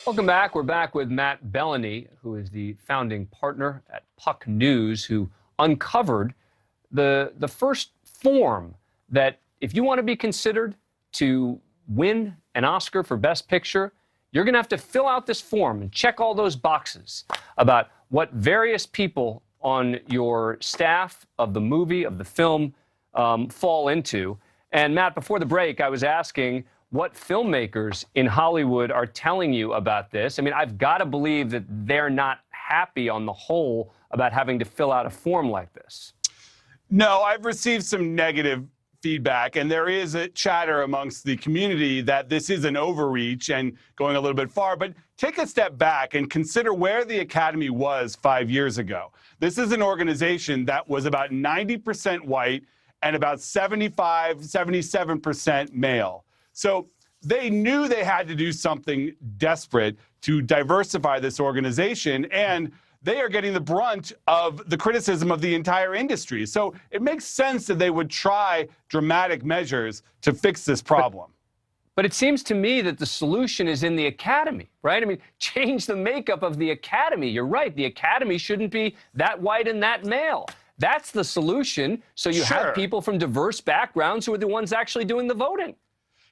Welcome back. We're back with Matt Bellany, who is the founding partner at Puck News, who uncovered the first form that if you want to be considered to win an Oscar for Best Picture, you're going to have to fill out this form and check all those boxes about what various people on your staff of the movie, of the film, fall into. And Matt, before the break, I was asking what filmmakers in Hollywood are telling you about this. I mean, I've got to believe that they're not happy on the whole about having to fill out a form like this. No, I've received some negative feedback, and there is a chatter amongst the community that this is an overreach and going a little bit far. But take a step back and consider where the Academy was 5 years ago. This is an organization that was about 90% white and about 77% male. So they knew they had to do something desperate to diversify this organization, and they are getting the brunt of the criticism of the entire industry. So it makes sense that they would try dramatic measures to fix this problem. But it seems to me that the solution is in the Academy, right? I mean, change the makeup of the Academy. You're right. The Academy shouldn't be that white and that male. That's the solution. So you have people from diverse backgrounds who are the ones actually doing the voting.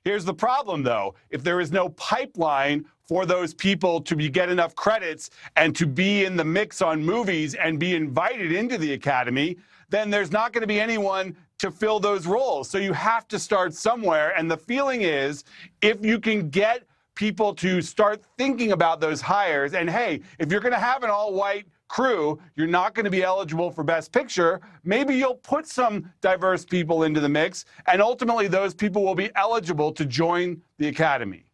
Here's the problem, though. If there is no pipeline for those people to get enough credits and to be in the mix on movies and be invited into the Academy, then there's not going to be anyone to fill those roles. So you have to start somewhere. And the feeling is, if you can get people to start thinking about those hires, and hey, if you're going to have an all-white crew, you're not going to be eligible for Best Picture. Maybe you'll put some diverse people into the mix, and ultimately those people will be eligible to join the Academy.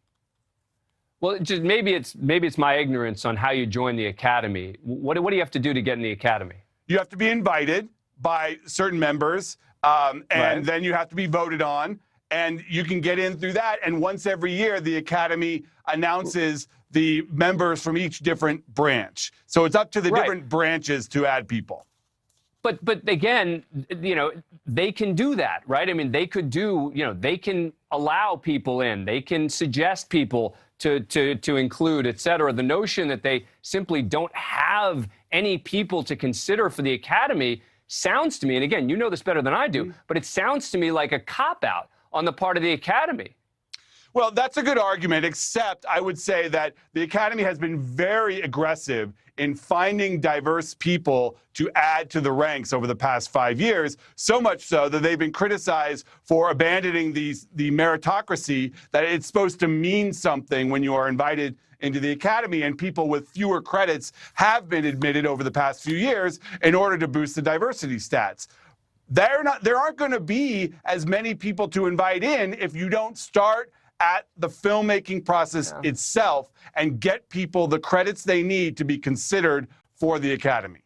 Well, just maybe it's my ignorance on how you join the Academy. What do you have to do to get in the Academy? You have to be invited by certain members, and then you have to be voted on, and you can get in through that. And once every year, the Academy announces the members from each different branch. So it's up to the different branches to add people. But again, they can do that, right? I mean, they could do, they can allow people in. They can suggest people to include, et cetera. The notion that they simply don't have any people to consider for the Academy sounds to me, and again, you know this better than I do, but it sounds to me like a cop-out on the part of the Academy. Well, that's a good argument, except I would say that the Academy has been very aggressive in finding diverse people to add to the ranks over the past 5 years, so much so that they've been criticized for abandoning the meritocracy, that it's supposed to mean something when you are invited into the Academy, and people with fewer credits have been admitted over the past few years in order to boost the diversity stats. There aren't going to be as many people to invite in if you don't start at the filmmaking process itself and get people the credits they need to be considered for the Academy.